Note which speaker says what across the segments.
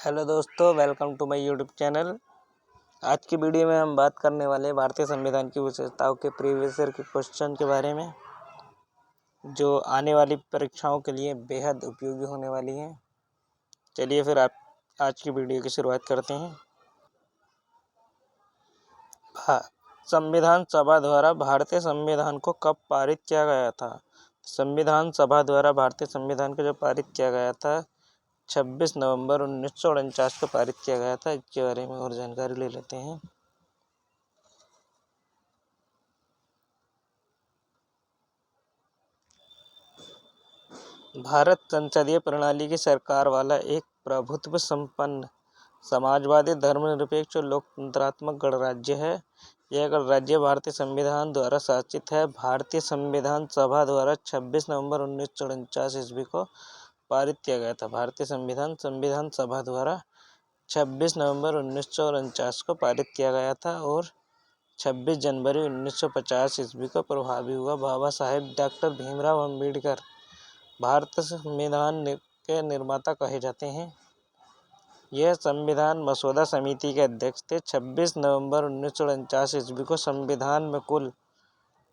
Speaker 1: Hello दोस्तों, welcome to my YouTube channel. आज की वीडियो में हम बात करने वाले हैं भारतीय संविधान की विशेषताओं के प्रीवियस ईयर के क्वेश्चन के बारे में, जो आने वाली परीक्षाओं के लिए बेहद उपयोगी होने वाली हैं। चलिए फिर आप आज की वीडियो की शुरुआत करते हैं। संविधान सभा द्वारा भारतीय संविधान को कब पारित किया गया था? संविधान सभा द्वारा भारतीय संविधान को जो पारित किया गया था 26 नवंबर 1949 को पारित किया गया था। इसके बारे में और जानकारी ले लेते हैं। भारत संसदीय प्रणाली की सरकार वाला एक प्रभुत्व संपन्न समाजवादी धर्मनिरपेक्ष और लोकतंत्रात्मक गणराज्य है। यह गणराज्य भारतीय संविधान द्वारा शासित है। भारतीय संविधान सभा द्वारा 26 नवंबर 1949 ईस्वी को पारित किया गया था। भारतीय संविधान सभा द्वारा 26 नवंबर 1949 को पारित किया गया था और 26 जनवरी 1950 ईस्वी को प्रभावी हुआ। बाबा साहेब डॉक्टर भीमराव अम्बेडकर भारत संविधान के निर्माता कहे जाते हैं। यह संविधान मसौदा समिति के अध्यक्ष थे। 26 नवंबर 1949 ईस्वी को संविधान में कुल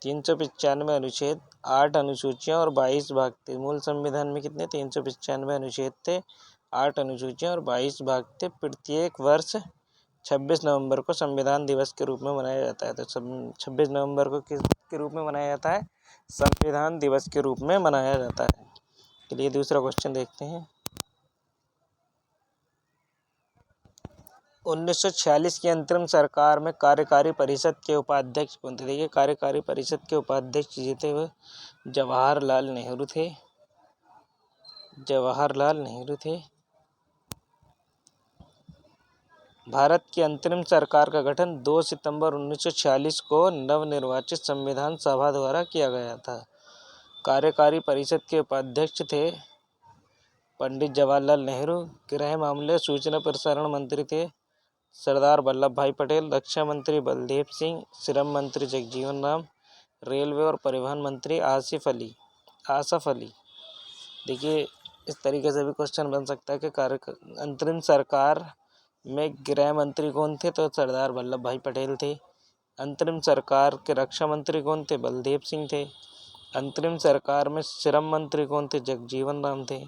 Speaker 1: 395 अनुच्छेद, 8 अनुसूचियाँ और 22 भाग थे। मूल संविधान में कितने 395 अनुच्छेद थे, 8 अनुसूचियाँ और 22 भाग थे। प्रत्येक वर्ष 26 नवंबर को संविधान दिवस के रूप में मनाया जाता है। तो 26 नवंबर को किस के रूप में मनाया जाता है? संविधान दिवस के रूप में मनाया जाता है। चलिए दूसरा क्वेश्चन देखते हैं। 1946 की अंतरिम सरकार में कार्यकारी परिषद के उपाध्यक्ष कौन थे? देखिए, कार्यकारी परिषद के उपाध्यक्ष जो थे वो जवाहरलाल नेहरू थे। भारत की अंतरिम सरकार का गठन 2 सितंबर 1946 को नवनिर्वाचित संविधान सभा द्वारा किया गया था। कार्यकारी परिषद के उपाध्यक्ष थे पंडित जवाहरलाल नेहरू। गृह मामले सूचना प्रसारण मंत्री थे सरदार वल्लभ भाई पटेल। रक्षा मंत्री बलदेव सिंह। श्रम मंत्री जगजीवन राम। रेलवे और परिवहन मंत्री आसिफ अली। देखिए, इस तरीके से भी क्वेश्चन बन सकता है कि अंतरिम सरकार में गृह मंत्री कौन थे? तो सरदार वल्लभ भाई पटेल थे। अंतरिम सरकार के रक्षा मंत्री कौन थे? बलदेव सिंह थे। अंतरिम सरकार में श्रम मंत्री कौन थे? जगजीवन राम थे।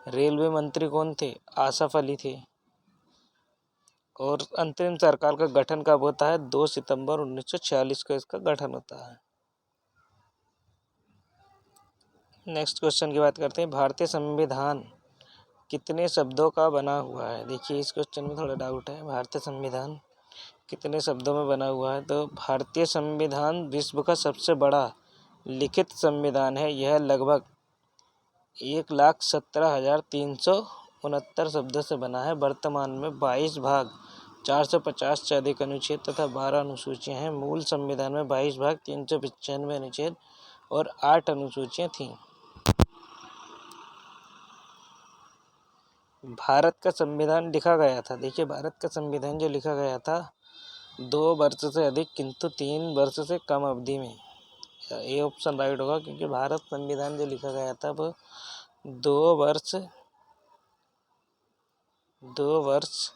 Speaker 1: रेलवे मंत्री कौन थे? आसिफ अली थे। और अंतरिम सरकार का गठन कब होता है? 2 सितंबर 1946 को इसका गठन होता है। नेक्स्ट क्वेश्चन की बात करते हैं। भारतीय संविधान कितने शब्दों का बना हुआ है? देखिए, इस क्वेश्चन में थोड़ा डाउट है। भारतीय संविधान कितने शब्दों में बना हुआ है? तो भारतीय संविधान विश्व का सबसे बड़ा लिखित संविधान है। यह लगभग 1,17,369 शब्दों से बना है। वर्तमान में 22 भाग, 450 से अधिक अनुच्छेद तथा 12 अनुसूचियाँ हैं। मूल संविधान में 22 भाग, 395 अनुच्छेद और 8 अनुसूचियाँ थीं। भारत का संविधान लिखा गया था। देखिए, भारत का संविधान जो लिखा गया था 2 वर्ष से अधिक किंतु 3 वर्ष से कम अवधि में। ये ऑप्शन राइट होगा, क्योंकि भारत संविधान जो लिखा गया था वो 2 वर्ष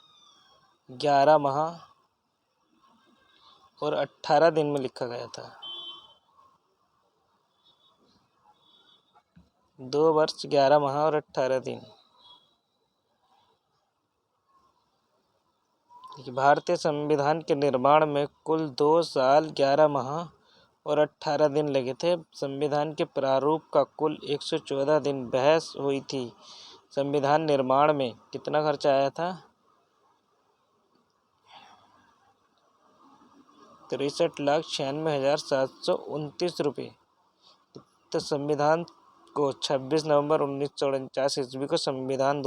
Speaker 1: 11 माह और 18 दिन में लिखा गया था। 2 वर्ष 11 माह और 18 दिन। भारतीय संविधान के निर्माण में कुल 2 साल 11 माह और 18 दिन लगे थे। संविधान के प्रारूप का कुल 114 दिन बहस हुई थी। संविधान निर्माण में कितना खर्चा आया था? 63,96,729 रुपये। तो संविधान को 26 नवंबर 1949 ईस्वी को संविधान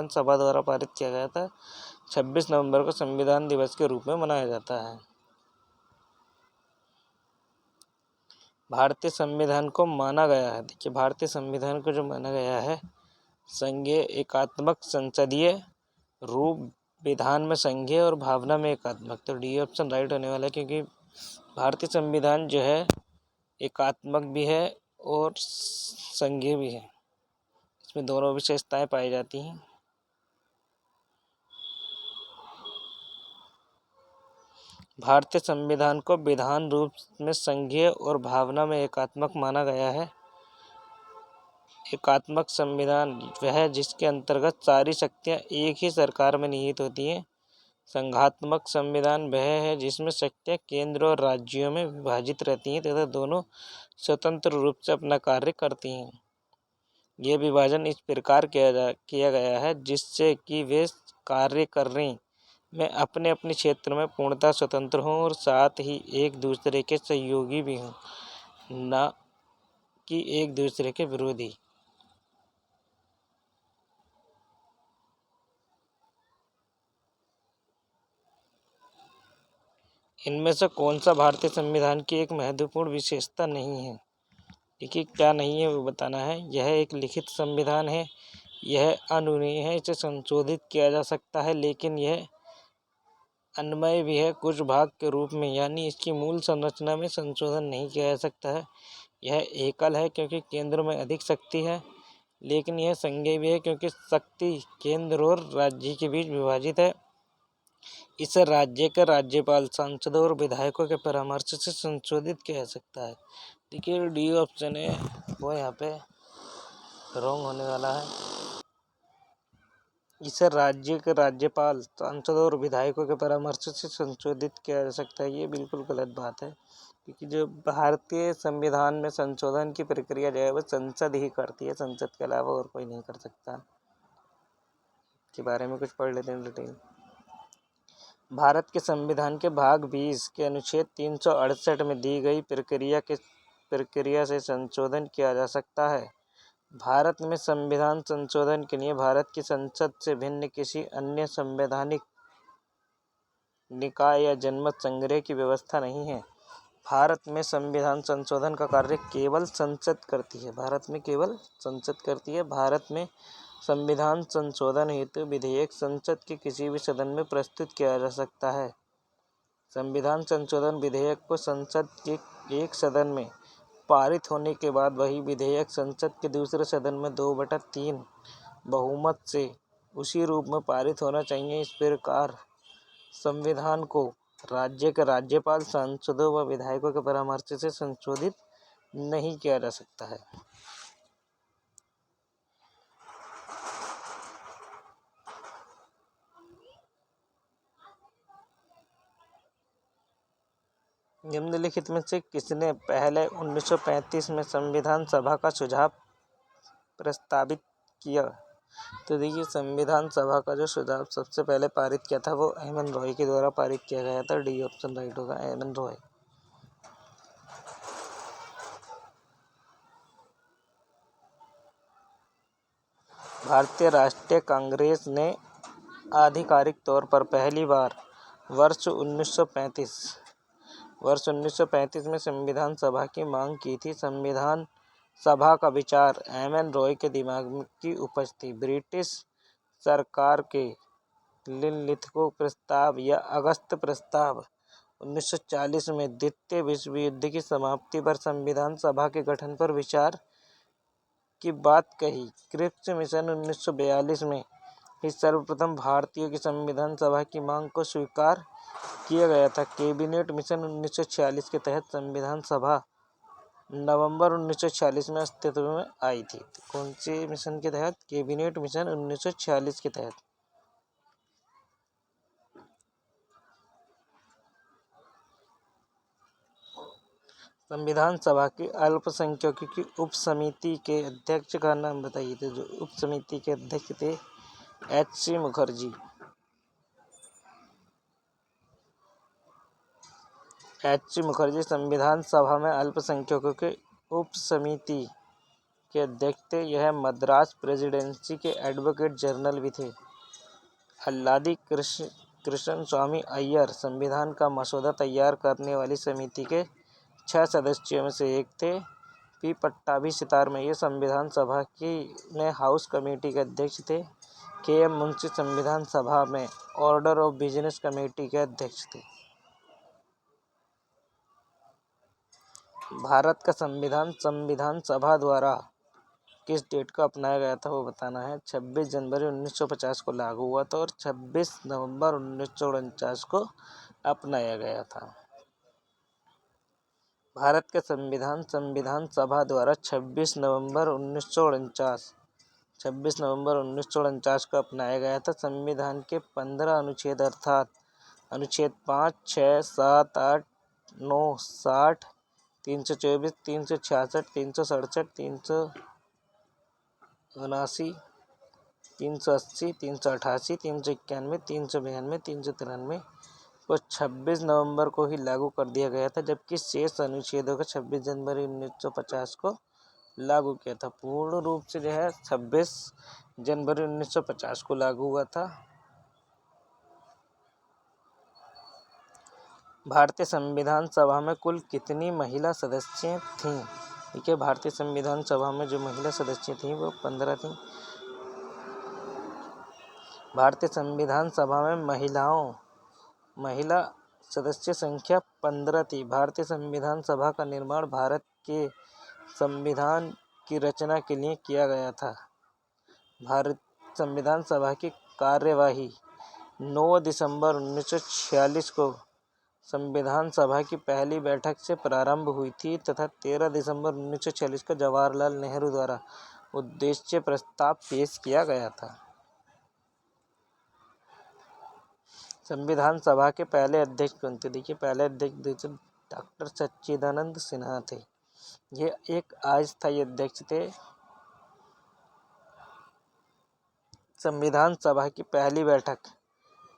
Speaker 1: सभा द्वारा पारित किया गया था। 26 नवंबर को संविधान दिवस के रूप में मनाया जाता है। भारतीय संविधान को माना गया है। देखिए, भारतीय संविधान को जो माना गया है, संघीय एकात्मक, संसदीय रूप, विधान में संघीय और भावना में एकात्मक। तो डी ऑप्शन राइट होने वाला है, क्योंकि भारतीय संविधान जो है एकात्मक भी है और संघीय भी है। इसमें दोनों विशेषताएं पाई जाती हैं। भारतीय संविधान को विधान रूप में संघीय और भावना में एकात्मक माना गया है। एकात्मक संविधान वह है जिसके अंतर्गत सारी शक्तियां एक ही सरकार में निहित होती हैं। संघात्मक संविधान वह है जिसमें शक्तियां केंद्र और राज्यों में विभाजित रहती हैं तथा दोनों स्वतंत्र रूप से अपना कार्य करती हैं। यह विभाजन इस प्रकार किया गया है जिससे कि वे कार्य करने में अपने अपने क्षेत्र में पूर्णतः स्वतंत्र हों और साथ ही एक दूसरे के सहयोगी भी हों, न कि एक दूसरे के विरोधी। इनमें से कौन सा भारतीय संविधान की एक महत्वपूर्ण विशेषता नहीं है? देखिए, क्या नहीं है वो बताना है। यह एक लिखित संविधान है, यह अनुमेय है, इसे संशोधित किया जा सकता है, लेकिन यह अन्वय भी है कुछ भाग के रूप में, यानी इसकी मूल संरचना में संशोधन नहीं किया जा सकता है। यह एकल है क्योंकि केंद्र में अधिक शक्ति है, लेकिन यह संघीय भी है क्योंकि शक्ति केंद्र और राज्य के बीच विभाजित है। इसे राज्य के राज्यपाल, सांसदों और विधायकों के परामर्श से संशोधित किया जा सकता है। देखिए, डी ऑप्शन है वो यहाँ पे रॉन्ग होने वाला है। इसे राज्य के राज्यपाल, सांसदों और विधायकों के परामर्श से संशोधित किया जा सकता है। ये बिल्कुल गलत बात है, क्योंकि जो भारतीय संविधान में संशोधन की प्रक्रिया जो है वो संसद ही करती है, संसद के अलावा और कोई नहीं कर सकता। के बारे में कुछ पढ़ लेते हैं डिटेल। भारत के संविधान के भाग 20 के अनुच्छेद 368 में दी गई प्रक्रिया से संशोधन किया जा सकता है। भारत में संविधान संशोधन के लिए भारत की संसद से भिन्न किसी अन्य संवैधानिक निकाय या जनमत संग्रह की व्यवस्था नहीं है। भारत में संविधान संशोधन का कार्य केवल संसद करती है। भारत में केवल संसद करती है। भारत में संविधान संशोधन हेतु विधेयक संसद के किसी भी सदन में प्रस्तुत किया जा सकता है। संविधान संशोधन विधेयक को संसद के एक सदन में पारित होने के बाद वही विधेयक संसद के दूसरे सदन में 2/3 बहुमत से उसी रूप में पारित होना चाहिए। इस प्रकार संविधान को राज्य के राज्यपाल, सांसदों व विधायकों के परामर्श से संशोधित नहीं किया जा सकता है। निम्नलिखित में से किसने पहले 1935 में संविधान सभा का सुझाव प्रस्तावित किया? तो देखिए, संविधान सभा का जो सुझाव सबसे पहले पारित किया था वो एम एन रॉय के द्वारा पारित किया गया था। डी ऑप्शन राइट होगा, एम एन रॉय। भारतीय राष्ट्रीय कांग्रेस ने आधिकारिक तौर पर पहली बार वर्ष 1935 में संविधान सभा की मांग की थी। संविधान सभा का विचार एम एन रॉय के दिमाग की उपज थी। ब्रिटिश सरकार के लिनलिथगो प्रस्ताव या अगस्त प्रस्ताव 1940 में द्वितीय विश्व युद्ध की समाप्ति पर संविधान सभा के गठन पर विचार की बात कही। क्रिप्स मिशन 1942 में ही सर्वप्रथम भारतीयों की संविधान सभा की मांग को स्वीकार किया गया था। कैबिनेट मिशन 1946 के तहत संविधान सभा नवंबर 1946 में अस्तित्व में आई थी। कौन से मिशन के तहत? कैबिनेट मिशन 1946 के तहत। संविधान सभा की अल्पसंख्यकों की उप समिति के अध्यक्ष का नाम बताइए। तो जो उप समिति के अध्यक्ष थे एच.सी. मुखर्जी। एच.सी. मुखर्जी संविधान सभा में अल्पसंख्यकों के उप समिति के अध्यक्ष थे। यह मद्रास प्रेसिडेंसी के एडवोकेट जनरल भी थे। अल्लादी कृष्ण स्वामी अय्यर संविधान का मसौदा तैयार करने वाली समिति के 6 सदस्यों में से एक थे। पी पट्टाभी सितारमैया संविधान सभा में हाउस कमेटी के अध्यक्ष थे। के एम मुंशी संविधान सभा में ऑर्डर ऑफ बिजनेस कमेटी के अध्यक्ष थे। भारत का संविधान सभा द्वारा किस डेट को अपनाया गया था वो बताना है। 26 जनवरी 1950 को लागू हुआ था और 26 नवंबर 1949 को अपनाया गया था। भारत के संविधान सभा द्वारा 26 नवंबर 1949 को अपनाया गया था। संविधान के 15 अनुच्छेद अर्थात अनुच्छेद 5, 6, 7, 8, 9, 60, 324, 366, 367, 379, 380, 388, 391, 392, 393 को 26 नवंबर को ही लागू कर दिया गया था, जबकि शेष अनुच्छेदों को 26 जनवरी 1950 को लागू किया था। पूर्ण रूप से जो है 26 जनवरी 1950 को लागू हुआ था। भारतीय संविधान सभा में कुल कितनी महिला सदस्य थीं? ठीक है, भारतीय संविधान सभा में जो महिला सदस्य थीं वो 15 थीं। भारतीय संविधान सभा में महिला सदस्य संख्या 15 थी। भारतीय संविधान सभा का निर्माण भारत के संविधान की रचना के लिए किया गया था। भारत संविधान सभा की कार्यवाही 9 दिसंबर 1946 को संविधान सभा की पहली बैठक से प्रारंभ हुई थी तथा 13 दिसंबर 1946 को जवाहरलाल नेहरू द्वारा उद्देश्य प्रस्ताव पेश किया गया था। संविधान सभा के पहले अध्यक्ष कौन थे? देखिए, पहले अध्यक्ष डॉक्टर सच्चिदानंद सिन्हा थे। ये एक अस्थायी अध्यक्ष थे। संविधान सभा की पहली बैठक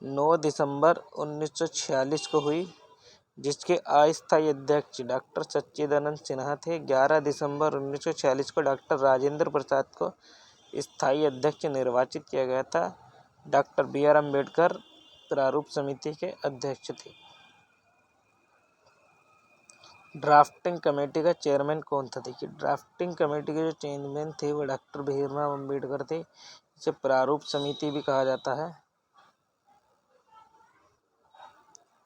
Speaker 1: 9 दिसंबर 1946 को हुई, जिसके अस्थायी अध्यक्ष डॉक्टर सच्चिदानंद सिन्हा थे। 11 दिसंबर 1946 को डॉक्टर राजेंद्र प्रसाद को स्थायी अध्यक्ष निर्वाचित किया गया था। डॉक्टर BR अम्बेडकर प्रारूप समिति के अध्यक्ष थे। ड्राफ्टिंग कमेटी का चेयरमैन कौन था? देखिए, ड्राफ्टिंग कमेटी के जो चेयरमैन थे वो डॉक्टर भीमराव अम्बेडकर थे। इसे प्रारूप समिति भी कहा जाता है।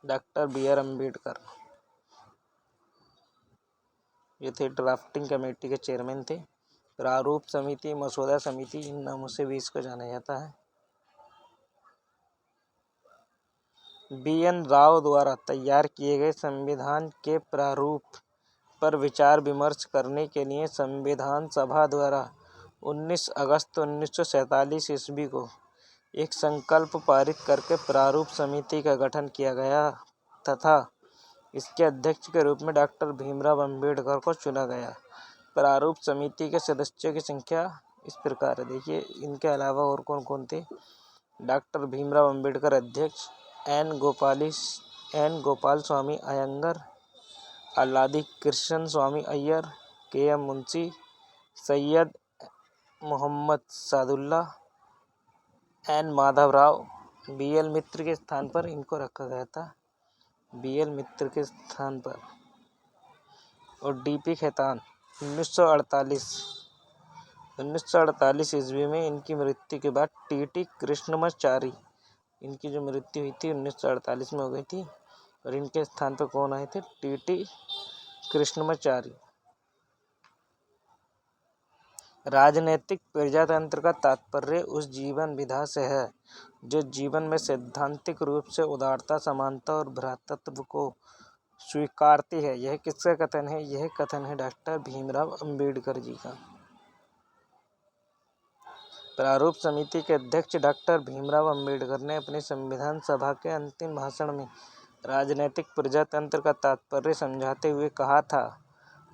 Speaker 1: डॉक्टर BR अम्बेडकर ये थे ड्राफ्टिंग कमेटी के चेयरमैन थे। प्रारूप समिति, मसौदा समिति, इन नामों से भी इसको जाना जाता है। BN राव द्वारा तैयार किए गए संविधान के प्रारूप पर विचार विमर्श करने के लिए संविधान सभा द्वारा 19 अगस्त 1947 ईस्वी को एक संकल्प पारित करके प्रारूप समिति का गठन किया गया तथा इसके अध्यक्ष के रूप में डॉक्टर भीमराव अम्बेडकर को चुना गया। प्रारूप समिति के सदस्यों की संख्या इस प्रकार है। देखिए, इनके अलावा और कौन कौन थे? डॉक्टर भीमराव अम्बेडकर अध्यक्ष, N Gopal Swami Ayyangar, Alladi Krishna Swami Ayyar, KM Munshi, Syed Mohammad Saadulla, N Madhav Rao. BL Mitra के स्थान पर इनको रखा गया था, BL मित्र के स्थान पर। और DP खेतान 1948 ईस्वी में इनकी मृत्यु के बाद TT कृष्णमाचारी, इनकी जो मृत्यु हुई थी 1948 में हो गई थी और इनके स्थान पर कौन आए थे? TT कृष्णमाचारी। राजनैतिक प्रजातंत्र का तात्पर्य उस जीवन विधा से है जो जीवन में सैद्धांतिक रूप से उदारता, समानता और भ्रातृत्व को स्वीकारती है। यह किसका कथन है? यह कथन है डॉक्टर भीमराव अम्बेडकर जी का। प्रारूप समिति के अध्यक्ष डॉक्टर भीमराव अम्बेडकर ने अपनी संविधान सभा के अंतिम भाषण में राजनैतिक प्रजातंत्र का तात्पर्य समझाते हुए कहा था,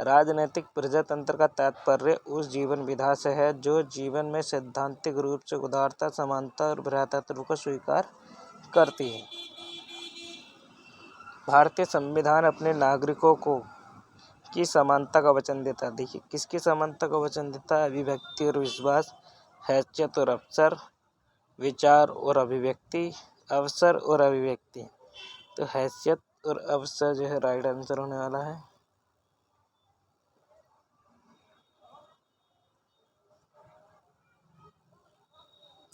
Speaker 1: राजनैतिक प्रजातंत्र का तात्पर्य उस जीवन विधा से है जो जीवन में सैद्धांतिक रूप से उदारता, समानता और भ्रातृत्व को स्वीकार करती है। भारतीय संविधान अपने नागरिकों को की समानता का वचन देता है। देखिए, किसकी समानता का वचन देता है? अभिव्यक्ति और विश्वास, हैसियत और अवसर, विचार और अभिव्यक्ति, अवसर और अभिव्यक्ति। तो हैसियत और अवसर जो है राइट आंसर होने वाला है।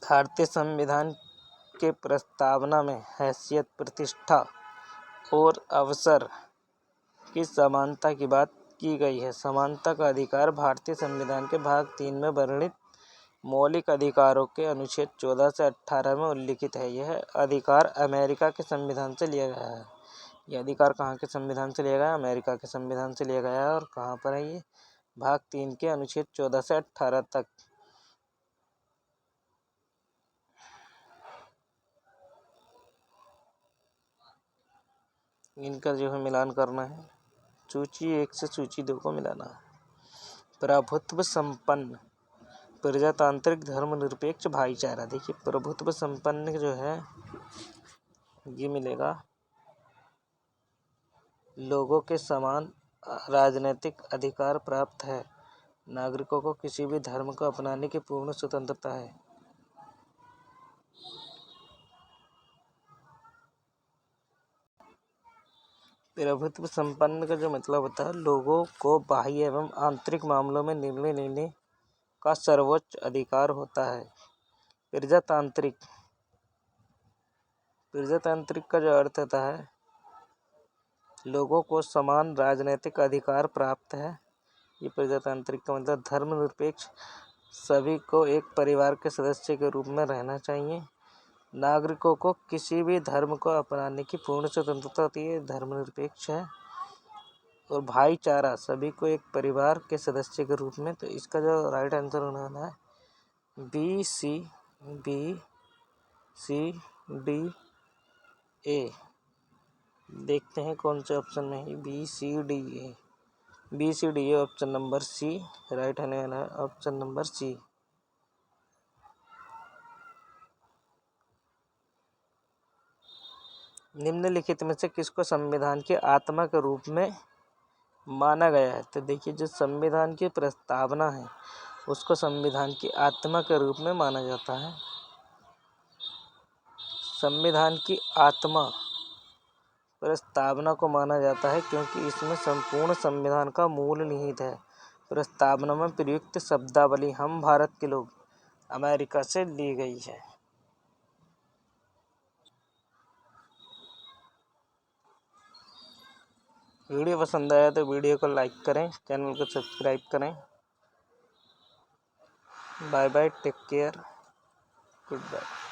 Speaker 1: भारतीय संविधान के प्रस्तावना में हैसियत, प्रतिष्ठा और अवसर की समानता की बात की गई है। समानता का अधिकार भारतीय संविधान के भाग 3 में वर्णित मौलिक अधिकारों के अनुच्छेद 14 से 18 में उल्लिखित है। यह अधिकार अमेरिका के संविधान से लिया गया है। यह अधिकार कहाँ के संविधान से लिया गया है? अमेरिका के संविधान से लिया गया है। और कहाँ पर है ये? भाग 3 के अनुच्छेद 14 से 18 तक। इनका जो है मिलान करना है। सूची 1 से सूची 2 को मिलाना है। प्रभुत्व संपन्न प्रजातांत्रिक धर्मनिरपेक्ष भाईचारा। देखिए प्रभुत्व संपन्न जो है ये मिलेगा लोगों के समान राजनीतिक अधिकार प्राप्त है। नागरिकों को किसी भी धर्म को अपनाने की पूर्ण स्वतंत्रता है। प्रभुत्व संपन्न का जो मतलब होता है लोगों को बाह्य एवं आंतरिक मामलों में निर्णय लेने का सर्वोच्च अधिकार होता है। प्रजातांत्रिक का जो अर्थ होता है लोगों को समान राजनीतिक अधिकार प्राप्त है। ये प्रजातांत्रिक का मतलब धर्मनिरपेक्ष सभी को एक परिवार के सदस्य के रूप में रहना चाहिए। नागरिकों को किसी भी धर्म को अपनाने की पूर्ण स्वतंत्रता होती है, धर्मनिरपेक्ष है। और भाईचारा सभी को एक परिवार के सदस्य के रूप में। तो इसका जो राइट आंसर होने वाला है B, C, D, A। देखते हैं कौन से ऑप्शन में है। B, C, D, A। B, C, D, A option number C right होने वाला है। Option number C। निम्नलिखित में से किसको संविधान की आत्मा के रूप में माना गया है? तो देखिए जो संविधान की प्रस्तावना है उसको संविधान की आत्मा के रूप में माना जाता है। संविधान की आत्मा प्रस्तावना को माना जाता है क्योंकि इसमें संपूर्ण संविधान का मूल निहित है। प्रस्तावना में प्रयुक्त शब्दावली हम भारत के लोग अमेरिका से ली गई है। वीडियो पसंद आया तो वीडियो को लाइक करें, चैनल को सब्सक्राइब करें। Bye bye, take care, good bye.